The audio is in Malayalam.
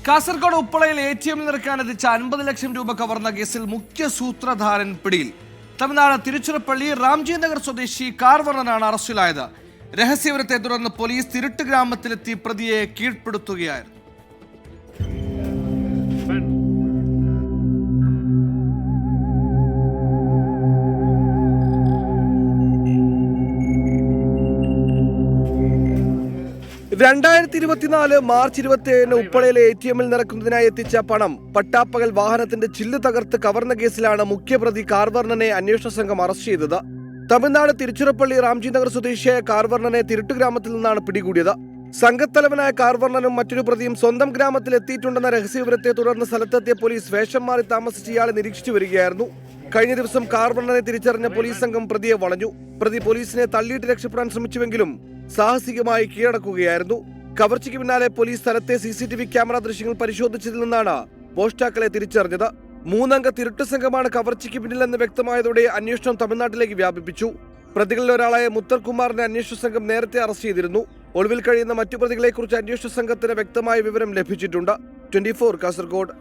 കാസർഗോഡ് ഉപ്പളയിൽ ATM നിറക്കാനെത്തിച്ച 50 ലക്ഷം രൂപ കവർന്ന കേസിൽ മുഖ്യ സൂത്രധാരൻ പിടിയിൽ. തമിഴ്നാട് തിരുച്ചിറപ്പള്ളി രാംജി നഗർ സ്വദേശി കാർവർണനാണ് അറസ്റ്റിലായത്. രഹസ്യവിവരത്തെ തുടർന്ന് പോലീസ് തിരുട്ട് ഗ്രാമത്തിലെത്തി പ്രതിയെ കീഴ്പ്പെടുത്തുകയായിരുന്നു. മാർച്ച് 27 ഉപ്പളയിലെ ATM നിറക്കുന്നതിനായി എത്തിച്ച പണം പട്ടാപ്പകൽ വാഹനത്തിന്റെ ചില്ല് തകർത്ത് കവർന്ന കേസിലാണ് മുഖ്യപ്രതി കാർവർണനെ അന്വേഷണ സംഘം അറസ്റ്റ് ചെയ്തത്. തമിഴ്നാട് തിരുച്ചിറപ്പള്ളി രാംജി നഗർ സ്വദേശിയായ കാർവർണനെ തിരുട്ട് ഗ്രാമത്തിൽ നിന്നാണ് പിടികൂടിയത്. സംഘത്തലവനായ കാർവർണനും മറ്റൊരു പ്രതിയും സ്വന്തം ഗ്രാമത്തിൽ എത്തിയിട്ടുണ്ടെന്ന രഹസ്യവിവരത്തെ തുടർന്ന് സ്ഥലത്തെത്തിയ പോലീസ് വേഷം മാറി താമസിച്ച് ഇയാളെ നിരീക്ഷിച്ചു വരികയായിരുന്നു. കഴിഞ്ഞ ദിവസം കാർവർണനെ തിരിച്ചറിഞ്ഞ പോലീസ് സംഘം പ്രതിയെ വളഞ്ഞു. പ്രതി പോലീസിനെ തള്ളിയിട്ട് രക്ഷപ്പെടാൻ ശ്രമിച്ചുവെങ്കിലും സാഹസികമായി കീഴടക്കുകയായിരുന്നു. കവർച്ചയ്ക്ക് പിന്നാലെ പോലീസ് സ്ഥലത്തെ CCTV ക്യാമറ ദൃശ്യങ്ങൾ പരിശോധിച്ചതിൽ നിന്നാണ് മോഷ്ടാക്കളെ തിരിച്ചറിഞ്ഞത്. 3 അംഗ തിരുട്ട് സംഘമാണ് കവർച്ചയ്ക്ക് പിന്നിലെന്ന് വ്യക്തമായതോടെ അന്വേഷണം തമിഴ്നാട്ടിലേക്ക് വ്യാപിപ്പിച്ചു. പ്രതികളിൽ ഒരാളായ മുത്തർകുമാറിനെ അന്വേഷണ സംഘം നേരത്തെ അറസ്റ്റ് ചെയ്തിരുന്നു. ഒളിവിൽ കഴിയുന്ന മറ്റു പ്രതികളെക്കുറിച്ച് അന്വേഷണ സംഘത്തിന് വ്യക്തമായ വിവരം ലഭിച്ചിട്ടുണ്ട്. 24 കാസർഗോഡ്.